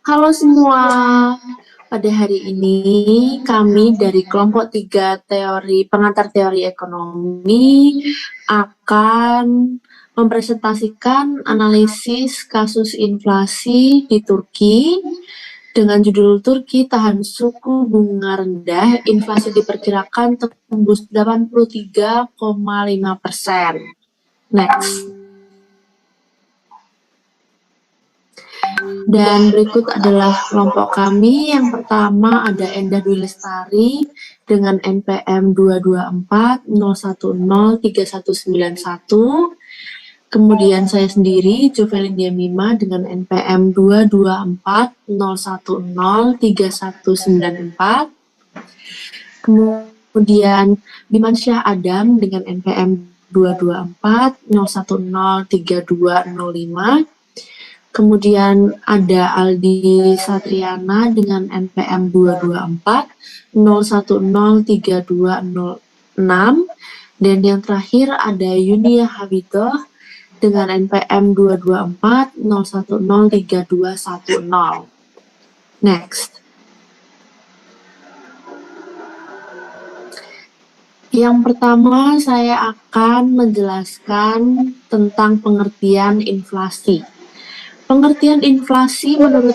Halo semua, pada hari ini kami dari kelompok 3 pengantar teori ekonomi akan mempresentasikan analisis kasus inflasi di Turki dengan judul Turki tahan suku bunga rendah, inflasi diperkirakan tembus 83,5%. Next. Dan berikut adalah kelompok kami. Yang pertama ada Endah Dwi Lestari dengan NPM 22401039191. Kemudian saya sendiri, Jovelyn Diamima dengan NPM 22401039194. Kemudian Bimansyah Adam dengan NPM 22401032205. Kemudian ada Aldi Satriana dengan NPM 22401032206. Dan yang terakhir ada Yunia Habidoh dengan NPM 22401032210. Next. Yang pertama saya akan menjelaskan tentang pengertian inflasi. Pengertian inflasi menurut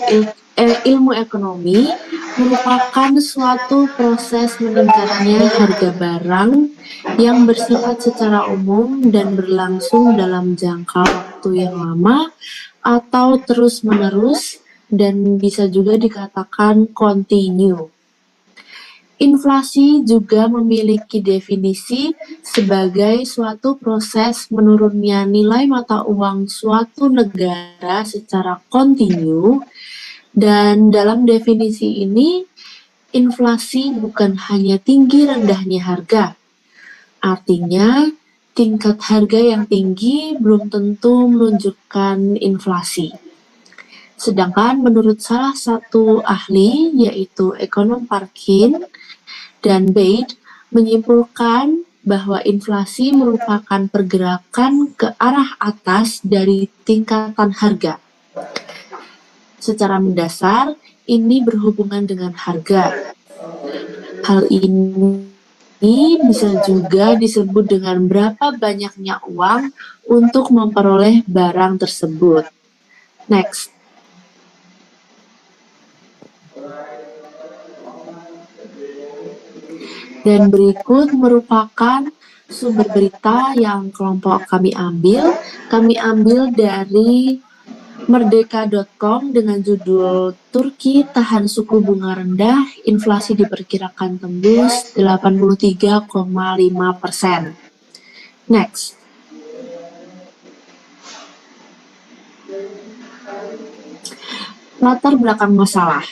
ilmu ekonomi merupakan suatu proses meningkatnya harga barang yang bersifat secara umum dan berlangsung dalam jangka waktu yang lama atau terus-menerus dan bisa juga dikatakan kontinu. Inflasi juga memiliki definisi sebagai suatu proses menurunnya nilai mata uang suatu negara secara kontinu, dan dalam definisi ini, inflasi bukan hanya tinggi rendahnya harga. Artinya, tingkat harga yang tinggi belum tentu menunjukkan inflasi. Sedangkan menurut salah satu ahli, yaitu ekonom Parkin dan Bate, menyimpulkan bahwa inflasi merupakan pergerakan ke arah atas dari tingkatan harga. Secara mendasar, ini berhubungan dengan harga. Hal ini bisa juga disebut dengan berapa banyaknya uang untuk memperoleh barang tersebut. Next. Dan berikut merupakan sumber berita yang kelompok kami ambil. Kami ambil dari Merdeka.com dengan judul Turki tahan suku bunga rendah, inflasi diperkirakan tembus 83,5%. Next. Latar belakang masalah.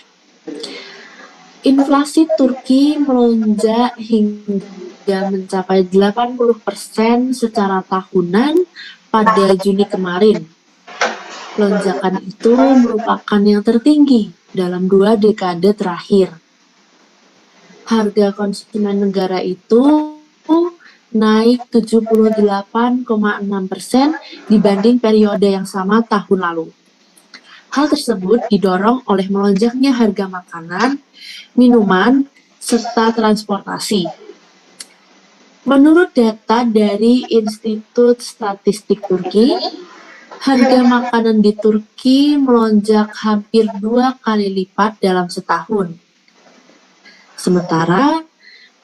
Inflasi Turki melonjak hingga mencapai 80% secara tahunan pada Juni kemarin. Lonjakan itu merupakan yang tertinggi dalam 2 dekade terakhir. Harga konsumen negara itu naik 78,6% dibanding periode yang sama tahun lalu. Hal tersebut didorong oleh melonjaknya harga makanan, minuman, serta transportasi. Menurut data dari Institut Statistik Turki, harga makanan di Turki melonjak hampir 2 kali lipat dalam setahun. Sementara,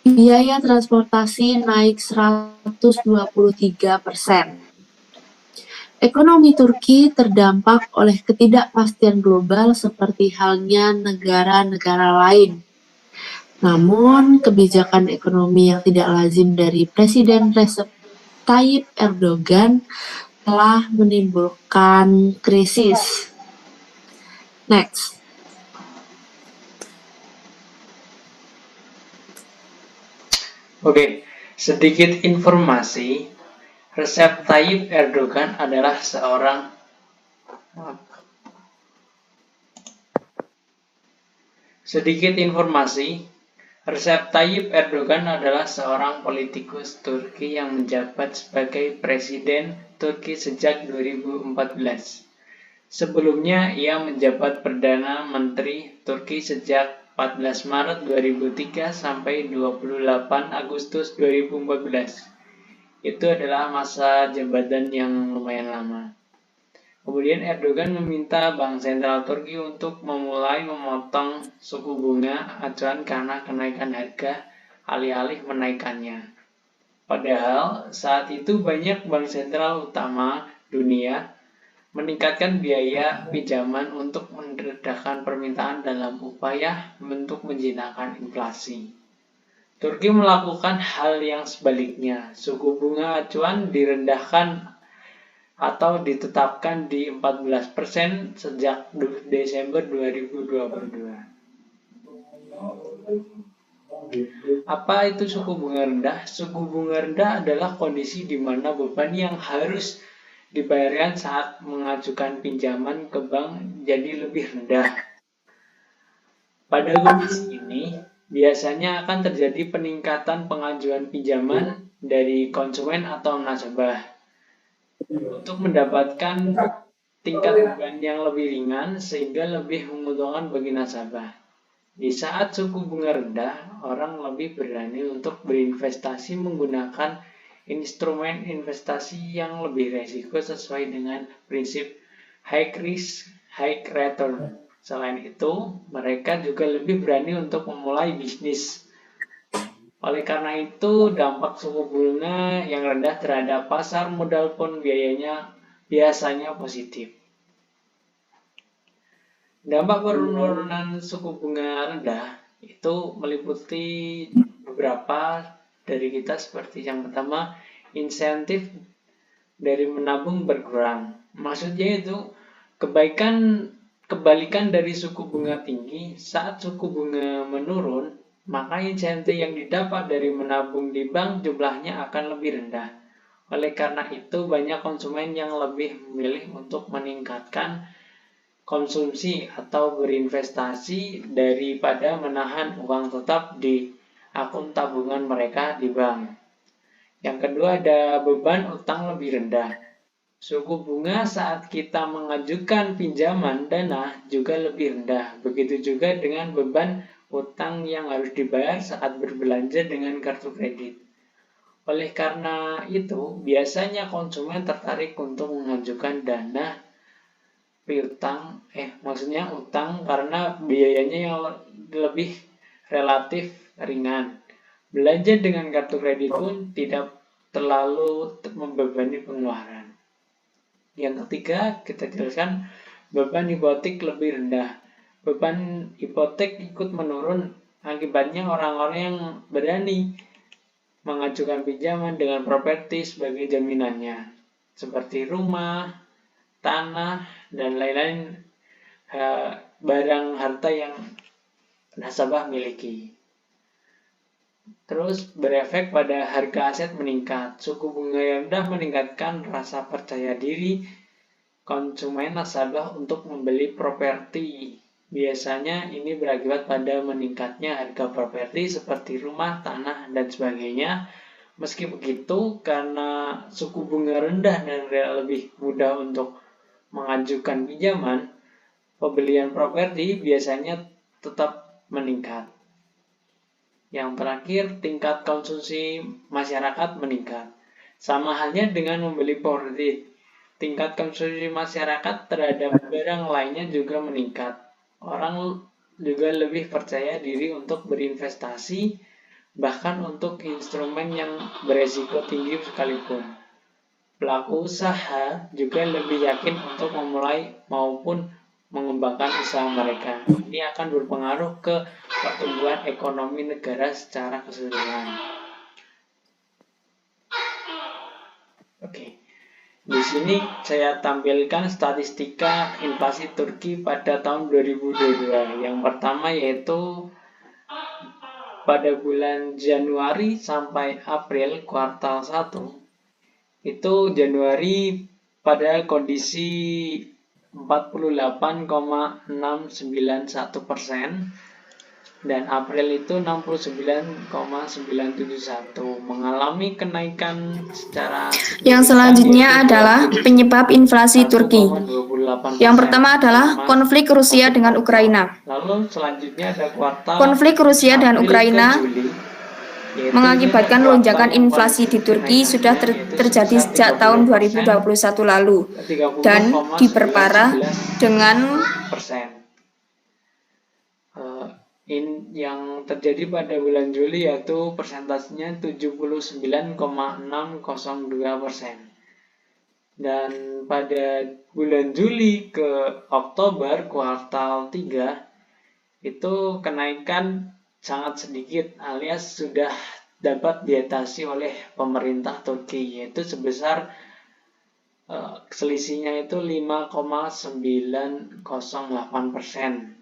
biaya transportasi naik 123%. Ekonomi Turki terdampak oleh ketidakpastian global seperti halnya negara-negara lain. Namun, kebijakan ekonomi yang tidak lazim dari Presiden Recep Tayyip Erdogan telah menimbulkan krisis. Next. Oke, sedikit informasi. Recep Tayyip Erdogan adalah seorang Recep Tayyip Erdogan adalah seorang politikus Turki yang menjabat sebagai Presiden Turki sejak 2014. Sebelumnya, ia menjabat Perdana Menteri Turki sejak 14 Maret 2003 sampai 28 Agustus 2014. Itu adalah masa jabatan yang lumayan lama. Kemudian Erdogan meminta Bank Sentral Turki untuk memulai memotong suku bunga acuan karena kenaikan harga alih-alih menaikkannya. Padahal saat itu banyak bank sentral utama dunia meningkatkan biaya pinjaman untuk meredakan permintaan dalam upaya untuk menjinakkan inflasi. Turki melakukan hal yang sebaliknya. Suku bunga acuan direndahkan atau ditetapkan di 14% sejak Desember 2022. Apa itu suku bunga rendah? Suku bunga rendah adalah kondisi di mana beban yang harus dibayarkan saat mengajukan pinjaman ke bank jadi lebih rendah. Pada kondisi ini, biasanya akan terjadi peningkatan pengajuan pinjaman dari konsumen atau nasabah. Untuk mendapatkan tingkat beban yang lebih ringan sehingga lebih menguntungkan bagi nasabah. Di saat suku bunga rendah, orang lebih berani untuk berinvestasi menggunakan instrumen investasi yang lebih resiko sesuai dengan prinsip high risk, high return. Selain itu, mereka juga lebih berani untuk memulai bisnis. Oleh karena itu, dampak suku bunga yang rendah terhadap pasar modal pun biasanya positif. Dampak penurunan suku bunga rendah itu meliputi beberapa dari kita, seperti yang pertama, insentif dari menabung berkurang. Maksudnya itu kebalikan dari suku bunga tinggi. Saat suku bunga menurun, maka insentif yang didapat dari menabung di bank jumlahnya akan lebih rendah. Oleh karena itu, banyak konsumen yang lebih memilih untuk meningkatkan konsumsi atau berinvestasi daripada menahan uang tetap di akun tabungan mereka di bank. Yang kedua, ada beban utang lebih rendah. Suku bunga saat kita mengajukan pinjaman dana juga lebih rendah. Begitu juga dengan beban utang yang harus dibayar saat berbelanja dengan kartu kredit. Oleh karena itu, biasanya konsumen tertarik untuk mengajukan dana utang karena biayanya yang lebih relatif ringan. Belanja dengan kartu kredit pun tidak terlalu membebani pengeluaran. Yang ketiga, kita jelaskan beban hipotek lebih rendah. Beban hipotek ikut menurun, akibatnya orang-orang yang berani mengajukan pinjaman dengan properti sebagai jaminannya, seperti rumah, tanah, dan lain-lain barang harta yang nasabah miliki. Terus berefek pada harga aset meningkat. Suku bunga yang rendah meningkatkan rasa percaya diri konsumen nasabah untuk membeli properti. Biasanya ini berakibat pada meningkatnya harga properti seperti rumah, tanah, dan sebagainya. Meski begitu, karena suku bunga rendah dan lebih mudah untuk mengajukan pinjaman, pembelian properti biasanya tetap meningkat. Yang terakhir, tingkat konsumsi masyarakat meningkat. Sama halnya dengan membeli properti, tingkat konsumsi masyarakat terhadap barang lainnya juga meningkat. Orang juga lebih percaya diri untuk berinvestasi, bahkan untuk instrumen yang beresiko tinggi sekalipun. Pelaku usaha juga lebih yakin untuk memulai maupun mengembangkan usaha mereka. Ini akan berpengaruh ke pertumbuhan ekonomi negara secara keseluruhan. Oke. Di sini saya tampilkan statistika inflasi Turki pada tahun 2022. Yang pertama yaitu pada bulan Januari sampai April kuartal 1. Itu Januari pada kondisi 48,691%, dan April itu 69,971, mengalami kenaikan secara Yang signifikan selanjutnya yaitu adalah penyebab inflasi Turki. 1,28%. Yang pertama adalah konflik Rusia dengan Ukraina. Lalu selanjutnya ada kuartal Konflik Rusia dan April Ukraina ke Juli, yaitu mengakibatkan ini ada lonjakan kuartal yang inflasi di Turki kenaikannya sudah yaitu terjadi sebesar sejak tahun 30% 2021 lalu ke dan diperparah 30,911%. dengan Yang terjadi pada bulan Juli yaitu persentasenya 79,602%. Dan pada bulan Juli ke Oktober kuartal 3 itu kenaikan sangat sedikit alias sudah dapat diatasi oleh pemerintah Turki, yaitu sebesar selisihnya itu 5,908%.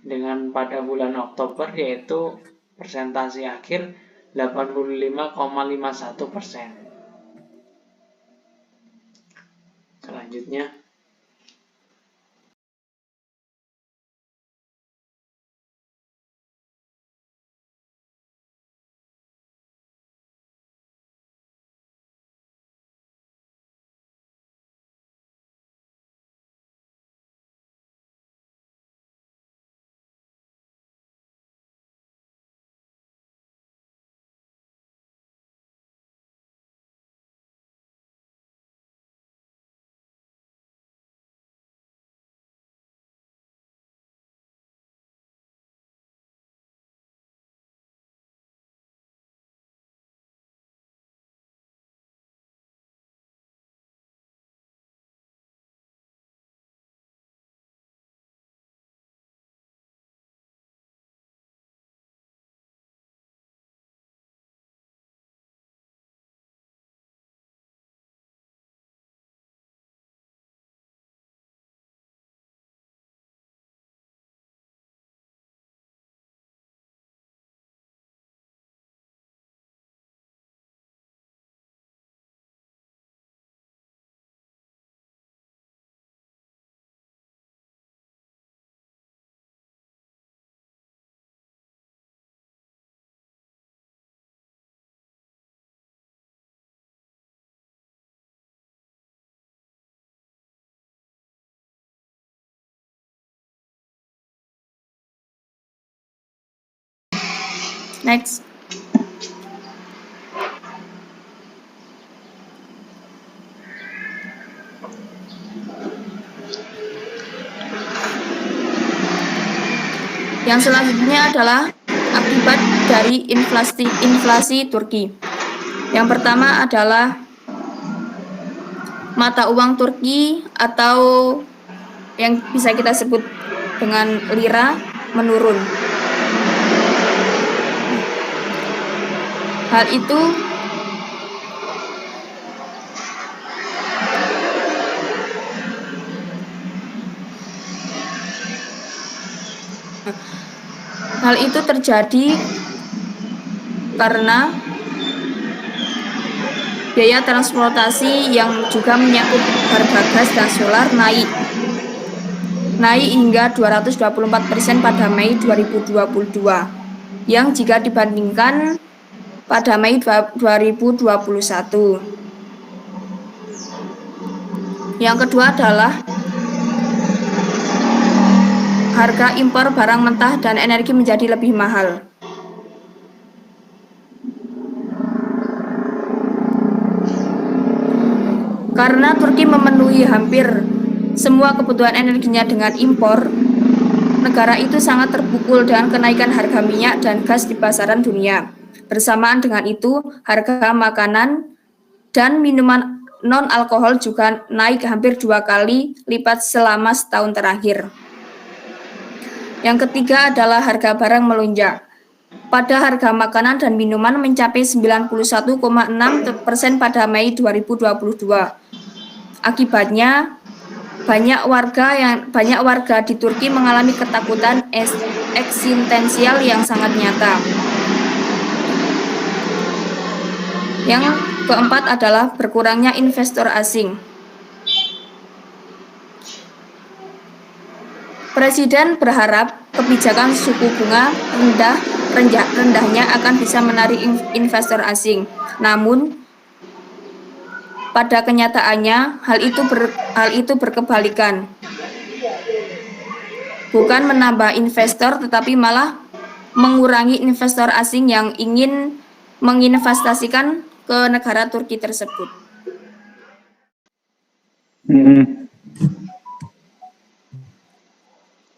Dengan pada bulan Oktober yaitu persentase akhir 85,51%. Selanjutnya, next. Yang selanjutnya adalah akibat dari inflasi Turki. Yang pertama adalah mata uang Turki atau yang bisa kita sebut dengan lira menurun. Hal itu terjadi karena biaya transportasi yang juga menyangkut harga gas dan solar naik hingga 224% pada Mei 2022 yang jika dibandingkan pada Mei 2021. Yang kedua adalah harga impor barang mentah dan energi menjadi lebih mahal. Karena Turki memenuhi hampir semua kebutuhan energinya dengan impor, negara itu sangat terpukul dengan kenaikan harga minyak dan gas di pasaran dunia. Bersamaan dengan itu, harga makanan dan minuman non-alkohol juga naik hampir 2 kali lipat selama setahun terakhir. Yang ketiga adalah harga barang melonjak. Pada harga makanan dan minuman mencapai 91,6% pada Mei 2022. Akibatnya, banyak warga di Turki mengalami ketakutan eksistensial yang sangat nyata. Yang keempat adalah berkurangnya investor asing. Presiden berharap kebijakan suku bunga rendahnya akan bisa menarik investor asing. Namun, pada kenyataannya, hal itu berkebalikan. Bukan menambah investor, tetapi malah mengurangi investor asing yang ingin menginvestasikan ke negara Turki tersebut.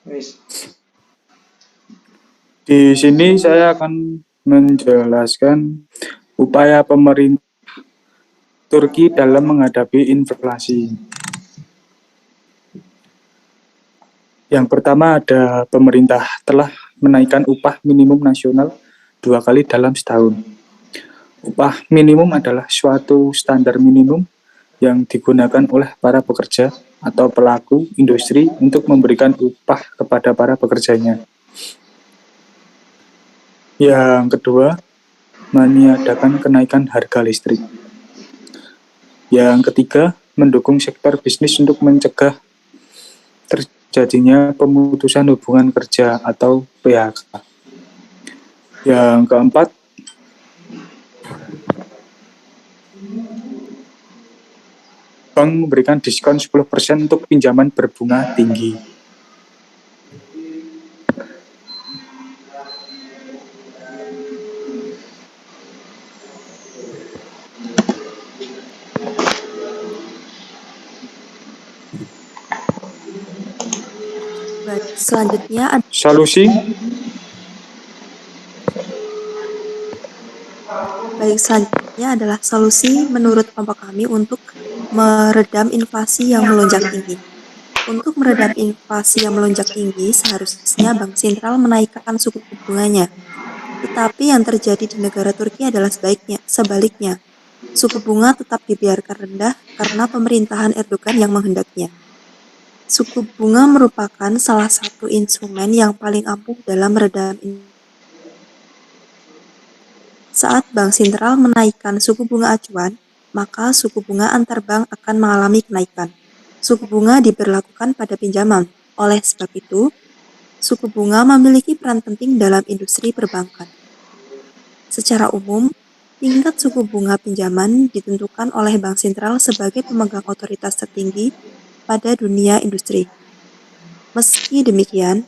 Wis. Di sini saya akan menjelaskan upaya pemerintah Turki dalam menghadapi inflasi. Yang pertama ada pemerintah telah menaikkan upah minimum nasional 2 kali dalam setahun. Upah minimum adalah suatu standar minimum yang digunakan oleh para pekerja atau pelaku industri untuk memberikan upah kepada para pekerjanya. Yang kedua, meniadakan kenaikan harga listrik. Yang ketiga, mendukung sektor bisnis untuk mencegah terjadinya pemutusan hubungan kerja atau PHK. Yang keempat, bank memberikan diskon 10% untuk pinjaman berbunga tinggi. Baik, selanjutnya Solusi adalah solusi menurut kelompok kami untuk meredam inflasi yang melonjak tinggi. Untuk meredam inflasi yang melonjak tinggi, seharusnya Bank Sentral menaikkan suku bunganya. Tetapi yang terjadi di negara Turki adalah sebaliknya. Suku bunga tetap dibiarkan rendah karena pemerintahan Erdogan yang menghendaknya. Suku bunga merupakan salah satu instrumen yang paling ampuh dalam meredam inflasi. Saat Bank Sentral menaikkan suku bunga acuan, maka suku bunga antar bank akan mengalami kenaikan. Suku bunga diberlakukan pada pinjaman. Oleh sebab itu, suku bunga memiliki peran penting dalam industri perbankan. Secara umum, tingkat suku bunga pinjaman ditentukan oleh Bank Sentral sebagai pemegang otoritas tertinggi pada dunia industri. Meski demikian,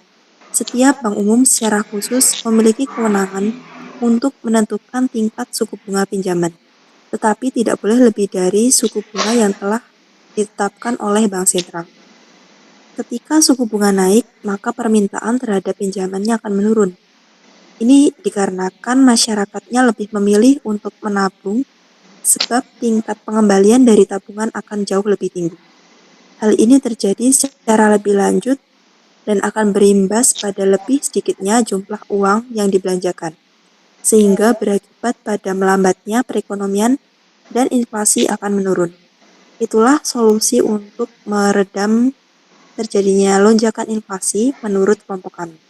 setiap bank umum secara khusus memiliki kewenangan untuk menentukan tingkat suku bunga pinjaman, tetapi tidak boleh lebih dari suku bunga yang telah ditetapkan oleh Bank Sentral. Ketika suku bunga naik, maka permintaan terhadap pinjamannya akan menurun. Ini dikarenakan masyarakatnya lebih memilih untuk menabung, sebab tingkat pengembalian dari tabungan akan jauh lebih tinggi. Hal ini terjadi secara lebih lanjut dan akan berimbas pada lebih sedikitnya jumlah uang yang dibelanjakan, sehingga berakibat pada melambatnya perekonomian dan inflasi akan menurun. Itulah solusi untuk meredam terjadinya lonjakan inflasi menurut kelompok kami.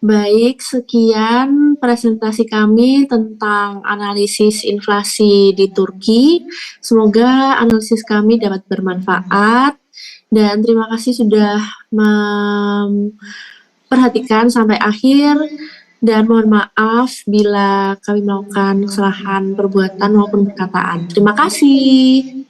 Baik, sekian presentasi kami tentang analisis inflasi di Turki. Semoga analisis kami dapat bermanfaat dan terima kasih sudah memperhatikan sampai akhir dan mohon maaf bila kami melakukan kesalahan perbuatan maupun perkataan. Terima kasih.